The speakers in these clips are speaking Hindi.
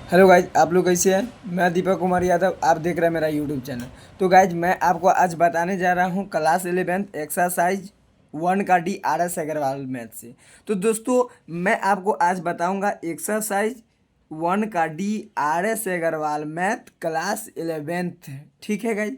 हेलो गाइज, आप लोग कैसे हैं। मैं दीपक कुमार यादव, आप देख रहे हैं मेरा यूट्यूब चैनल। तो गाइज मैं आपको आज बताने जा रहा हूँ क्लास 11th एक्सरसाइज 1 का D R S Agarwal math से। तो दोस्तों मैं आपको आज बताऊंगा एक्सरसाइज 1 का D R S Agarwal math class 11th। ठीक है गाइज।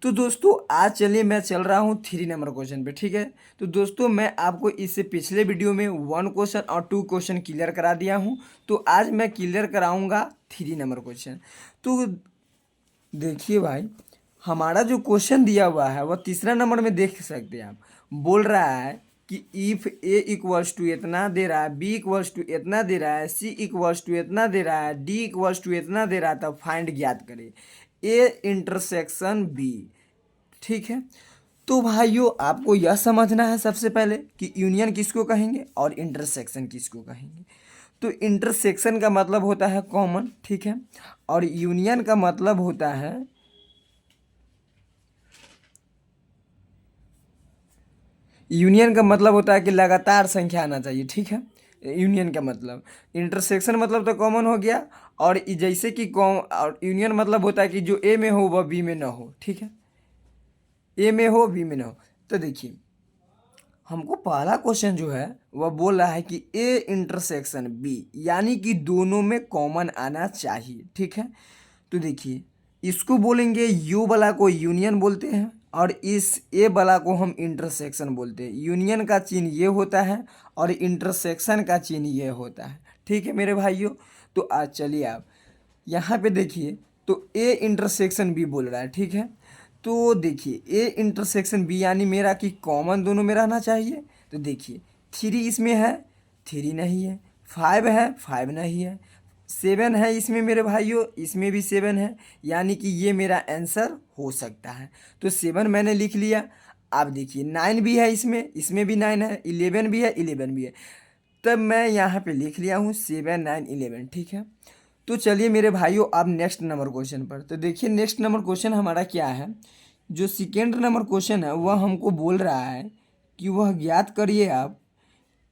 तो दोस्तों आज चलिए मैं चल रहा हूँ 3 नंबर क्वेश्चन पे। ठीक है। तो दोस्तों मैं आपको इससे पिछले वीडियो में 1 क्वेश्चन और 2 क्वेश्चन क्लियर करा दिया हूँ। तो आज मैं क्लियर कराऊंगा 3 नंबर क्वेश्चन। तो देखिए भाई, हमारा जो क्वेश्चन दिया हुआ है वह तीसरा नंबर में देख सकते हैं आप। बोल रहा है कि इफ़ ए इक्वल्स टू इतना दे रहा है, बी इक्वल्स टू इतना दे रहा है, सी इक्वल्स टू इतना दे रहा है, डी इक्वल्स टू इतना दे रहा है, तब फाइंड ज्ञात करें ए इंटरसेक्शन बी। ठीक है। तो भाइयों आपको यह समझना है सबसे पहले कि यूनियन किसको कहेंगे और इंटरसेक्शन किसको कहेंगे। तो इंटरसेक्शन का मतलब होता है कॉमन। ठीक है। और यूनियन का मतलब होता है कि लगातार संख्या आना चाहिए। ठीक है। यूनियन का मतलब, इंटरसेक्शन मतलब तो कॉमन हो गया। और जैसे कि कॉम और यूनियन मतलब होता है कि जो ए में हो वह बी में ना हो। ठीक है। ए में हो बी में ना हो। तो देखिए हमको पहला क्वेश्चन जो है वह बोल रहा है कि ए इंटरसेक्शन बी, यानी कि दोनों में कॉमन आना चाहिए। ठीक है। तो देखिए इसको बोलेंगे, यू वाला को यूनियन बोलते हैं और इस ए वाला को हम इंटरसेक्शन बोलते हैं। यूनियन का चिन्ह ये होता है और इंटरसेक्शन का चिन्ह ये होता है। ठीक है मेरे भाइयों। तो आज चलिए आप यहाँ पे देखिए, तो ए इंटरसेक्शन बी बोल रहा है। ठीक है। तो देखिए ए इंटरसेक्शन बी यानी मेरा कि कॉमन दोनों में रहना चाहिए। तो देखिए 3 इसमें है, 3 नहीं है। 5 है, 5 नहीं है। 7 है इसमें मेरे भाइयों, इसमें भी 7 है, यानी कि ये मेरा आंसर हो सकता है। तो 7 मैंने लिख लिया। आप देखिए 9 भी है इसमें, इसमें भी 9 है। 11 भी है, 11 भी है। तब मैं यहाँ पे लिख लिया हूँ 7 9 11। ठीक है। तो चलिए मेरे भाइयों अब नेक्स्ट नंबर क्वेश्चन पर। तो देखिए नेक्स्ट नंबर क्वेश्चन हमारा क्या है। जो सेकेंड नंबर क्वेश्चन है वह हमको बोल रहा है कि वह ज्ञात करिए आप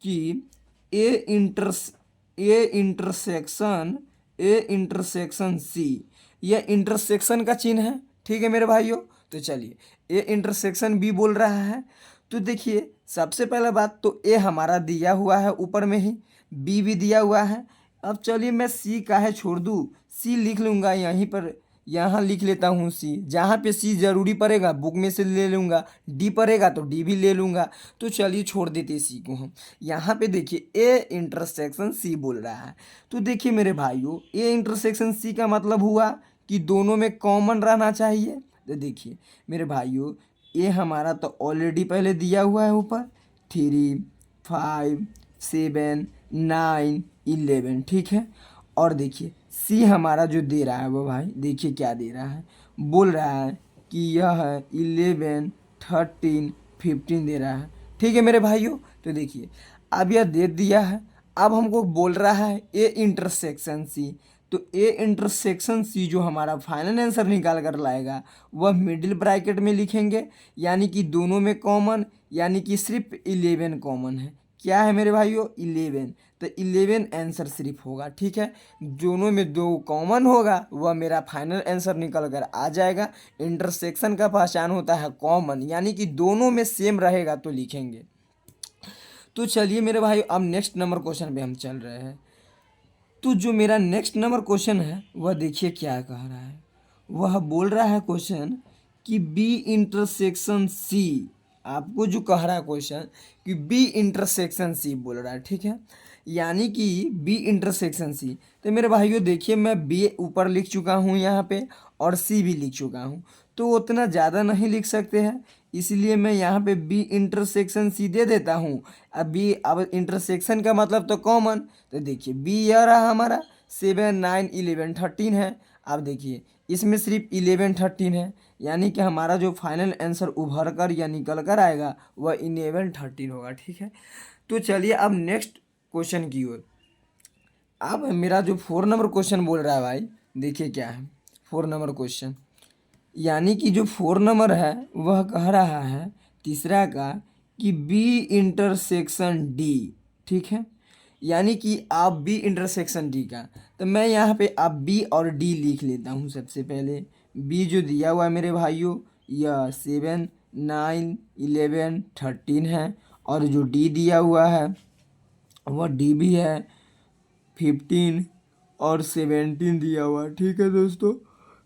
कि ए इंटरस A intersection A intersection C, यह इंटरसेक्शन का चिन्ह है। ठीक है मेरे भाइयों। तो चलिए ए इंटरसेक्शन बी बोल रहा है। तो देखिए सबसे पहला बात तो ए हमारा दिया हुआ है ऊपर में ही, बी भी दिया हुआ है। अब चलिए मैं सी का है छोड़ दूँ, सी लिख लूँगा यहीं पर, यहाँ लिख लेता हूँ सी। जहाँ पे सी ज़रूरी पड़ेगा बुक में से ले लूँगा, डी पड़ेगा तो डी भी ले लूँगा। तो चलिए छोड़ देते सी को हम। यहाँ पे देखिए ए इंटरसेक्शन सी बोल रहा है। तो देखिए मेरे भाइयों ए इंटरसेक्शन सी का मतलब हुआ कि दोनों में कॉमन रहना चाहिए। तो देखिए मेरे भाइयों ए हमारा तो ऑलरेडी पहले दिया हुआ है ऊपर, 3 5 7 9 11। ठीक है। और देखिए सी हमारा जो दे रहा है वो भाई देखिए क्या दे रहा है। बोल रहा है कि यह 11 13 15 दे रहा है। ठीक है मेरे भाइयों। तो देखिए अब यह दे दिया है। अब हमको बोल रहा है ए इंटरसेक्शन सी। तो ए इंटरसेक्शन सी जो हमारा फाइनल आंसर निकाल कर लाएगा वह मिडिल ब्रैकेट में लिखेंगे, यानी कि दोनों में कॉमन, यानी कि सिर्फ 11 कॉमन है। क्या है मेरे भाइयों 11। तो 11 आंसर सिर्फ होगा। ठीक है। दोनों में दो कॉमन होगा वह मेरा फाइनल आंसर निकल कर आ जाएगा। इंटरसेक्शन का पहचान होता है कॉमन, यानी कि दोनों में सेम रहेगा तो लिखेंगे। तो चलिए मेरे भाई अब नेक्स्ट नंबर क्वेश्चन पे हम चल रहे हैं। तो जो मेरा नेक्स्ट नंबर क्वेश्चन है वह देखिए क्या कह रहा है। वह बोल रहा है क्वेश्चन कि बी इंटरसेक्शन सी, आपको जो कह रहा है क्वेश्चन कि बी इंटरसेक्शन सी बोल रहा है। ठीक है। यानी कि बी इंटरसेक्शन सी। तो मेरे भाइयों देखिए मैं बी ऊपर लिख चुका हूँ यहाँ पे और सी भी लिख चुका हूँ। तो उतना ज़्यादा नहीं लिख सकते हैं, इसलिए मैं यहाँ पे बी इंटरसेक्शन सी दे देता हूँ। अब इंटरसेक्शन का मतलब तो कॉमन। तो देखिए बी यह रहा हमारा, 7 9 11 13 है। अब देखिए इसमें सिर्फ 11 13 है, यानी कि हमारा जो फाइनल आंसर उभर कर या निकल कर आएगा वह 11 13 होगा। ठीक है। तो चलिए अब नेक्स्ट क्वेश्चन की ओर। अब मेरा जो 4 नंबर क्वेश्चन बोल रहा है भाई देखिए क्या है 4 नंबर क्वेश्चन। यानी कि जो 4 नंबर है वह कह रहा है तीसरा का कि बी इंटरसेक्शन डी। ठीक है। यानी कि आप बी इंटरसेक्शन डी का, तो मैं यहाँ पे आप बी और डी लिख लेता हूँ। सबसे पहले बी जो दिया हुआ है मेरे भाइयों, यह 7, 9, 11, 13 है, और जो डी दिया हुआ है वह डी भी है, 15 और 17 दिया हुआ, ठीक है दोस्तों।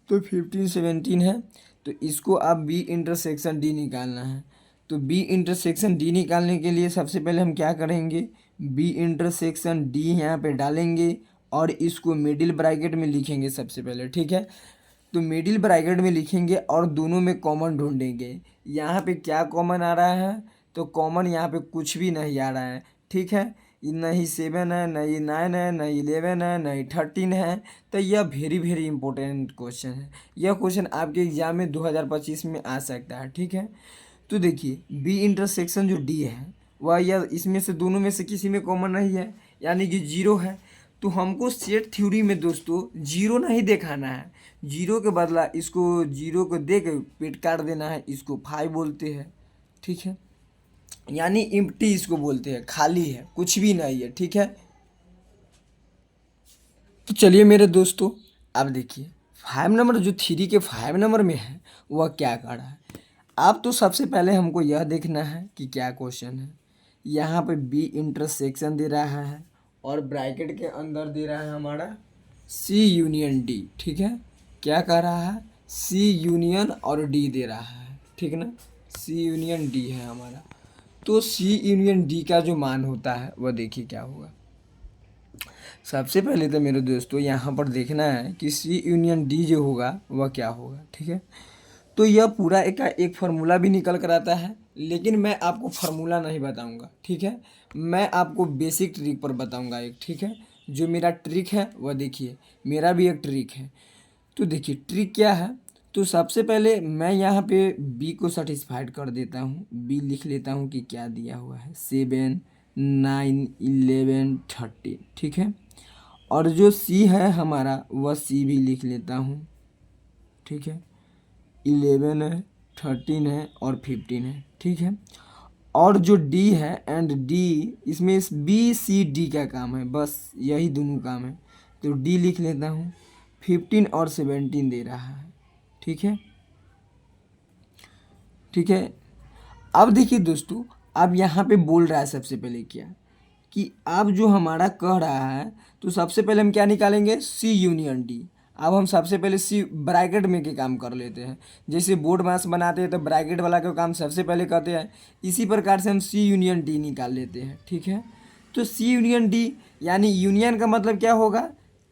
तो 15, 17 है, तो इसको आप बी इंटरसेक्शन डी निकालना है। तो बी इंटरसेक्शन डी निकालने के लिए सबसे पहले हम क्या करेंगे, बी इंटरसेक्शन डी यहाँ पे डालेंगे और इसको मिडिल ब्रैकेट में लिखेंगे सबसे पहले, ठीक है। तो मिडिल ब्रैकेट में लिखेंगे और दोनों में कॉमन ढूंढेंगे। यहाँ पे क्या कॉमन आ रहा है, तो कॉमन यहाँ पे कुछ भी नहीं आ रहा है, ठीक है। नहीं 7 है, नहीं 9 है, नहीं 11 है, नहीं 13 है। तो यह वेरी वेरी इंपॉर्टेंट क्वेश्चन है। यह क्वेश्चन आपके एग्जाम में 2025 में आ सकता है, ठीक है। तो देखिए बी इंटरसेक्शन जो डी है वह यह इसमें से दोनों में से किसी में कॉमन नहीं है, यानी कि जीरो है। तो हमको सेट थ्योरी में दोस्तों जीरो नहीं दिखाना है, जीरो के बदला इसको जीरो को दे के पेट काट देना है। इसको 5 बोलते हैं, ठीक है, यानी इम्प्टी इसको बोलते हैं, खाली है, कुछ भी नहीं है, ठीक है। तो चलिए मेरे दोस्तों, अब देखिए 5 नंबर जो थ्री के 5 नंबर में है वह क्या कर रहा है। अब तो सबसे पहले हमको यह देखना है कि क्या क्वेश्चन है। यहाँ पे बी इंटरसेक्शन दे रहा है और ब्रैकेट के अंदर दे रहा है हमारा सी यूनियन डी, ठीक है। क्या कह रहा है, सी यूनियन और डी दे रहा है, ठीक ना। सी यूनियन डी है हमारा। तो सी यूनियन डी का जो मान होता है वह देखिए क्या होगा। सबसे पहले तो मेरे दोस्तों यहाँ पर देखना है कि सी यूनियन डी जो होगा वह क्या होगा, ठीक है। तो यह पूरा एक फार्मूला भी निकल कर आता है, लेकिन मैं आपको फार्मूला नहीं बताऊंगा, ठीक है। मैं आपको बेसिक ट्रिक पर बताऊंगा एक, ठीक है। जो मेरा ट्रिक है वह देखिए, मेरा भी एक ट्रिक है। तो देखिए ट्रिक क्या है। तो सबसे पहले मैं यहाँ पे बी को सेटिस्फाइड कर देता हूँ। बी लिख लेता हूँ कि क्या दिया हुआ है, 7, 9, 11, 13, ठीक है। और जो सी है हमारा वह सी भी लिख लेता हूँ, ठीक है। 11 है, 13 है और 15 है, ठीक है। और जो डी है एंड डी, इसमें बी सी डी का काम है, बस यही दोनों काम है। तो डी लिख लेता हूँ। 15 और 17 दे रहा है, ठीक है, ठीक है। अब देखिए दोस्तों, अब यहाँ पे बोल रहा है सबसे पहले क्या, कि अब जो हमारा कह रहा है, तो सबसे पहले हम क्या निकालेंगे, सी यूनियन डी। अब हम सबसे पहले सी ब्रैकेट में के काम कर लेते हैं। जैसे बोर्ड मास बनाते हैं तो ब्रैकेट वाला का काम सबसे पहले करते हैं, इसी प्रकार से हम सी यूनियन डी निकाल लेते हैं, ठीक है। तो सी यूनियन डी, यानी यूनियन का मतलब क्या होगा,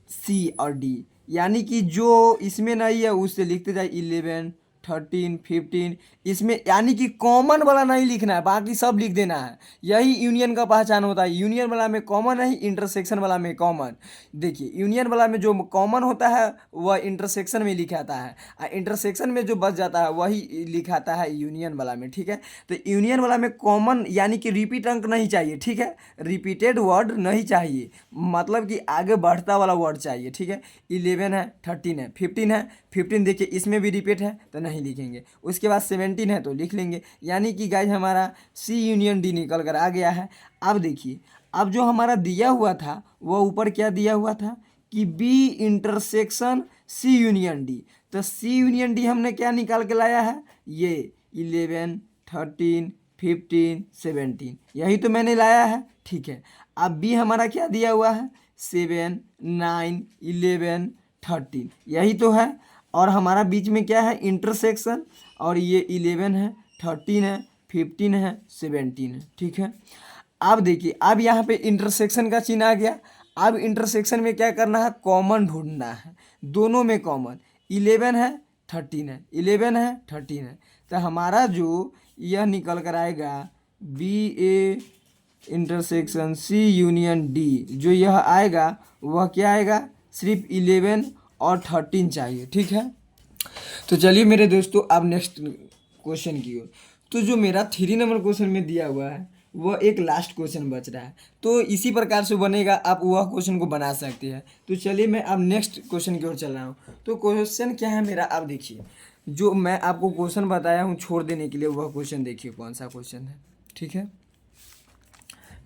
सी और डी, यानी कि जो इसमें नहीं है उससे लिखते जाए 11, 13, 15, इसमें यानी कि कॉमन वाला नहीं लिखना है, बाकी सब लिख देना है। यही यूनियन का पहचान होता है। यूनियन वाला में कॉमन है, इंटरसेक्शन वाला में कॉमन। देखिए यूनियन वाला में जो कॉमन होता है वह इंटरसेक्शन में लिखाता है, और इंटरसेक्शन में जो बच जाता है वही लिखाता है यूनियन वाला में, ठीक है। तो यूनियन वाला में कॉमन यानी कि रिपीट अंक नहीं चाहिए, ठीक है। रिपीटेड वर्ड नहीं चाहिए, मतलब कि आगे बढ़ता वाला वर्ड चाहिए, ठीक है। 11 है, 13 है, 15 है, 15 देखिए इसमें भी रिपीट है तो नहीं लिखेंगे। उसके बाद 17 है तो लिख लेंगे। यानी कि गाइज हमारा सी यूनियन डी निकल कर आ गया है। अब देखिए, अब जो हमारा दिया हुआ था वह ऊपर क्या दिया हुआ था कि B intersection C union D. तो सी यूनियन डी हमने क्या निकाल के लाया है, ये 11, 13, 15, 17, यही तो मैंने लाया है, ठीक है। अब बी हमारा क्या दिया हुआ है, 7, 9, 11, 13, यही तो है। और हमारा बीच में क्या है, इंटरसेक्शन, और ये 11 है, 13 है, 15 है, 17 है, ठीक है। अब देखिए, अब यहाँ पे इंटरसेक्शन का चिन्ह आ गया। अब इंटरसेक्शन में क्या करना है, कॉमन ढूंढना है, दोनों में कॉमन। 11 है, 13 है, 11 है, 13 है, तो हमारा जो यह निकल कर आएगा B A intersection C union D, जो यह आएगा वह क्या आएगा, सिर्फ 11 और 13 चाहिए, ठीक है। तो चलिए मेरे दोस्तों, अब नेक्स्ट क्वेश्चन की ओर। तो जो मेरा 3 नंबर क्वेश्चन में दिया हुआ है वह एक लास्ट क्वेश्चन बच रहा है, तो इसी प्रकार से बनेगा, आप वह क्वेश्चन को बना सकते हैं। तो चलिए मैं अब नेक्स्ट क्वेश्चन की ओर चल रहा हूँ। तो क्वेश्चन क्या है मेरा, आप देखिए, जो मैं आपको क्वेश्चन बताया हूँ छोड़ देने के लिए, वह क्वेश्चन देखिए कौन सा क्वेश्चन है, ठीक है।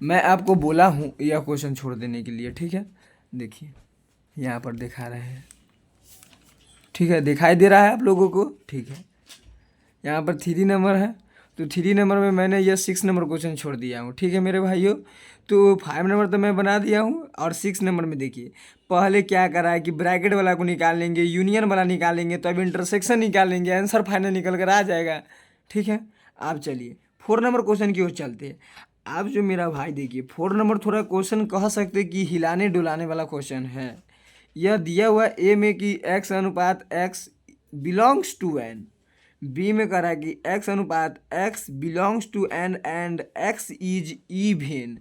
मैं आपको बोला हूँ यह क्वेश्चन छोड़ देने के लिए, ठीक है। देखिए यहाँ पर दिखा रहे हैं, ठीक है, दिखाई दे रहा है आप लोगों को, ठीक है। यहाँ पर 3 नंबर है, तो 3 नंबर में मैंने यह 6 नंबर क्वेश्चन छोड़ दिया हूँ, ठीक है मेरे भाइयों। तो 5 नंबर तो मैं बना दिया हूँ, और 6 नंबर में देखिए पहले क्या करा है कि ब्रैकेट वाला को निकाल लेंगे, यूनियन वाला निकालेंगे, तो अब इंटरसेक्शन निकाल लेंगे, आंसर फाइनल निकल कर आ जाएगा, ठीक है। आप चलिए 4 नंबर क्वेश्चन की ओर चलते हैं। आप जो मेरा भाई देखिए 4 नंबर थोड़ा क्वेश्चन कह सकते कि हिलाने डुलाने वाला क्वेश्चन है। यह दिया हुआ ए में कि x अनुपात x belongs to n, B में कह रहा है कि x अनुपात x belongs to n and x is even.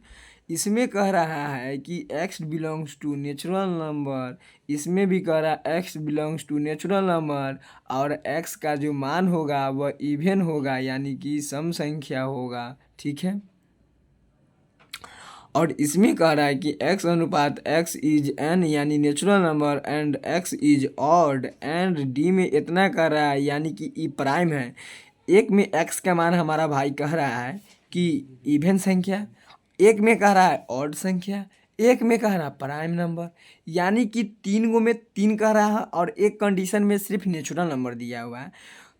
इसमें कह रहा है कि x belongs to natural number, इसमें भी कह रहा है x belongs to natural number, और x का जो मान होगा वह इवन होगा, यानी कि सम संख्या होगा, ठीक है। और इसमें कह रहा है कि x अनुपात x इज n यानी natural number and x is odd, and D में इतना कह रहा है यानी कि ई प्राइम है। एक में x का मान हमारा भाई कह रहा है कि इवन संख्या, एक में कह रहा है ऑड संख्या, एक में कह रहा है प्राइम नंबर, यानी कि 3 गो में 3 कह रहा है, और एक कंडीशन में सिर्फ नेचुरल नंबर दिया हुआ है।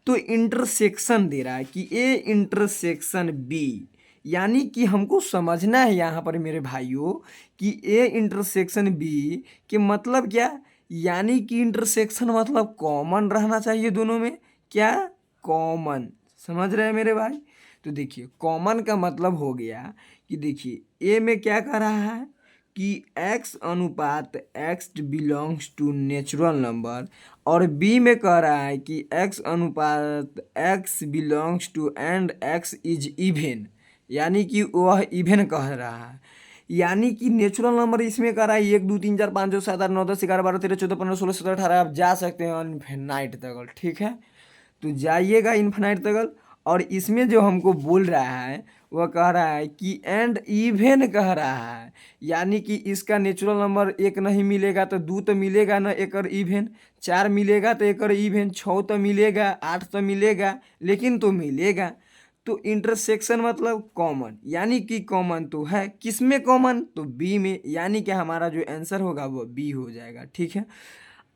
तो इंटरसेक्शन दे रहा है कि ए इंटरसेक्शन बी, यानी कि हमको समझना है यहाँ पर मेरे भाइयों कि ए इंटरसेक्शन बी के मतलब क्या, यानी कि इंटरसेक्शन मतलब कॉमन रहना चाहिए दोनों में, क्या कॉमन, समझ रहे हैं मेरे भाई। तो देखिए कॉमन का मतलब हो गया कि देखिए ए में क्या कह रहा है कि x अनुपात x belongs to natural number, और b में कह रहा है कि x अनुपात x belongs to and x is even, यानी कि वह इवन कह रहा है। यानी कि नेचुरल नंबर इसमें कह रहा है 1 2 3 4 5 6 7 8 9 10 11 12 13 14 15 16 17 18, आप जा सकते हैं इनफिनाइट तक, ठीक है। तो जाइएगा इन्फिनाइट तक, और इसमें जो हमको बोल रहा है वह कह रहा है कि एंड इवन कह रहा है, यानी कि इसका नेचुरल नंबर 1 नहीं मिलेगा तो 2 तो मिलेगा ना, एक और इवन 4 मिलेगा तो एक और इवन 6 तो मिलेगा, 8 तो मिलेगा, लेकिन तो मिलेगा। तो इंटरसेक्शन मतलब कॉमन, यानी कि कॉमन तो है, किस में कॉमन, तो बी में, यानी कि हमारा जो आंसर होगा वो बी हो जाएगा, ठीक है।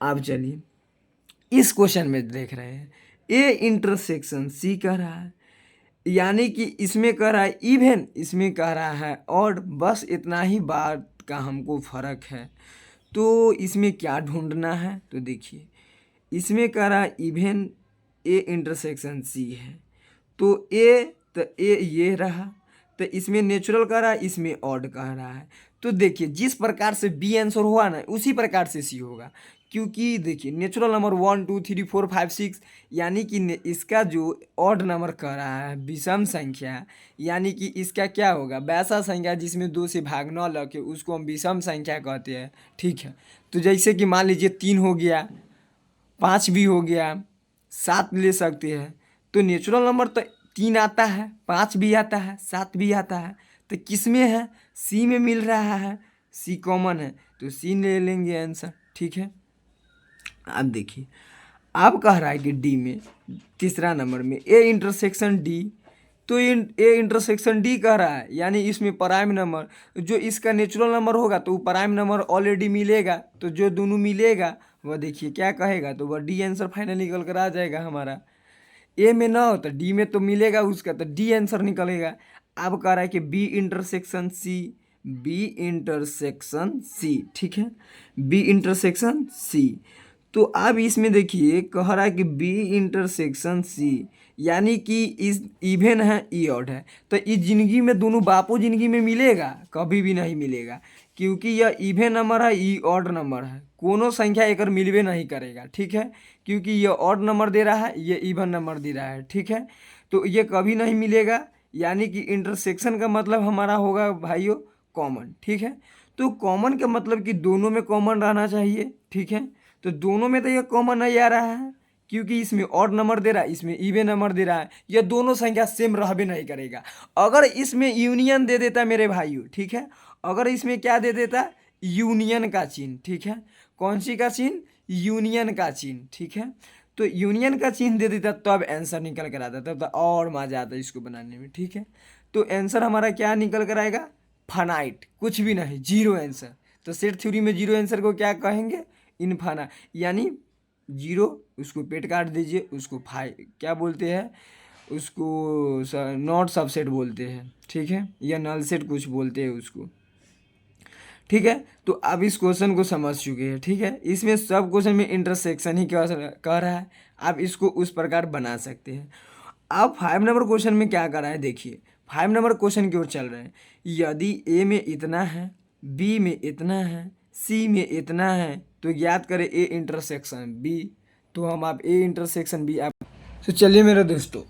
अब चलिए इस क्वेश्चन में देख रहे हैं ए इंटरसेक्शन सी कह रहा है, यानी कि इसमें कह रहा है इवन, इसमें कह रहा है ऑड, बस इतना ही बात का हमको फ़र्क है। तो इसमें क्या ढूंढना है, तो देखिए इसमें कह रहा है इवन ए इंटरसेक्शन सी है, तो ए ये रहा, तो इसमें नेचुरल कह रहा है, इसमें ऑड कह रहा है। तो देखिए जिस प्रकार से बी आंसर हुआ ना उसी प्रकार से सी होगा, क्योंकि देखिए नेचुरल नंबर 1 2 3 4 5 6, यानी कि इसका जो ऑड नंबर कह रहा है विषम संख्या, यानी कि इसका क्या होगा, वैसा संख्या जिसमें 2 से भाग न लगे उसको हम विषम संख्या कहते हैं, ठीक है। तो जैसे कि मान लीजिए 3 हो गया, 5 भी हो गया, 7 ले सकते हैं। तो नेचुरल नंबर तो 3 आता है, 5 भी आता है, 7 भी आता है, तो किस में है, सी में मिल रहा है, सी कॉमन है, तो सी ले लेंगे आंसर, ठीक है। अब देखिए अब कह रहा है कि डी में तीसरा नंबर में ए इंटरसेक्शन डी, तो ए इंटरसेक्शन डी कह रहा है, यानी इसमें प्राइम नंबर, जो इसका नेचुरल नंबर होगा तो वो प्राइम नंबर ऑलरेडी मिलेगा, तो जो दोनों मिलेगा वह देखिए क्या कहेगा, तो वह डी आंसर फाइनल निकल कर आ जाएगा हमारा। ए में ना हो तो डी में तो मिलेगा उसका, तो डी आंसर निकलेगा। अब कह रहा है कि B intersection C, B intersection C, ठीक है, बी इंटरसेक्शन सी। तो अब इसमें देखिए कह रहा है कि बी इंटरसेक्शन सी, यानी कि इस इवन है ई ऑड है, तो इस जिंदगी में दोनों बापों जिंदगी में मिलेगा, कभी भी नहीं मिलेगा, क्योंकि यह इवन नंबर है, ई ऑड नंबर है, कोनो संख्या एक मिलवे नहीं करेगा, ठीक है, क्योंकि ये ऑड नंबर दे रहा है, ये इवन नंबर दे रहा है, ठीक है। तो ये कभी नहीं मिलेगा, यानी कि इंटरसेक्शन का मतलब हमारा होगा भाइयों कॉमन, ठीक है। तो कॉमन का मतलब कि दोनों में कॉमन रहना चाहिए, ठीक है। तो दोनों में तो ये कॉमन नहीं आ रहा है, क्योंकि इसमें ऑड नंबर दे रहा है, इसमें इवन नंबर दे रहा है, ये दोनों संख्या सेम रहबे नहीं करेगा। अगर इसमें यूनियन दे देता मेरे भाइयों, ठीक है, अगर इसमें क्या दे देता, यूनियन का चिन्ह, ठीक है, कौन सी का चिन्ह, यूनियन का चिन्ह, ठीक है। तो यूनियन का चिन्ह दे देता तब आंसर निकल कर आता, तब तो और मजा आता इसको बनाने में, ठीक है। तो आंसर हमारा क्या निकल कर आएगा, फानाइट, कुछ भी नहीं, जीरो आंसर। तो सेट थ्योरी में जीरो आंसर को क्या कहेंगे? इनफाना, यानी जीरो, उसको पेट काट दीजिए, उसको क्या बोलते हैं उसको? नॉट सबसेट बोलते हैं, ठीक है, या नल सेट कुछ बोलते हैं उसको, ठीक है। तो अब इस क्वेश्चन को समझ चुके हैं, ठीक है। इसमें सब क्वेश्चन में इंटरसेक्शन ही कह रहा है, आप इसको उस प्रकार बना सकते हैं। अब 5 नंबर क्वेश्चन में क्या कर रहा है, देखिए 5 नंबर क्वेश्चन की ओर चल रहे हैं। यदि ए में इतना है, बी में इतना है, सी में इतना है, तो याद करें ए इंटरसेक्शन बी। तो हम आप ए इंटरसेक्शन बी आप, तो चलिए मेरे दोस्तों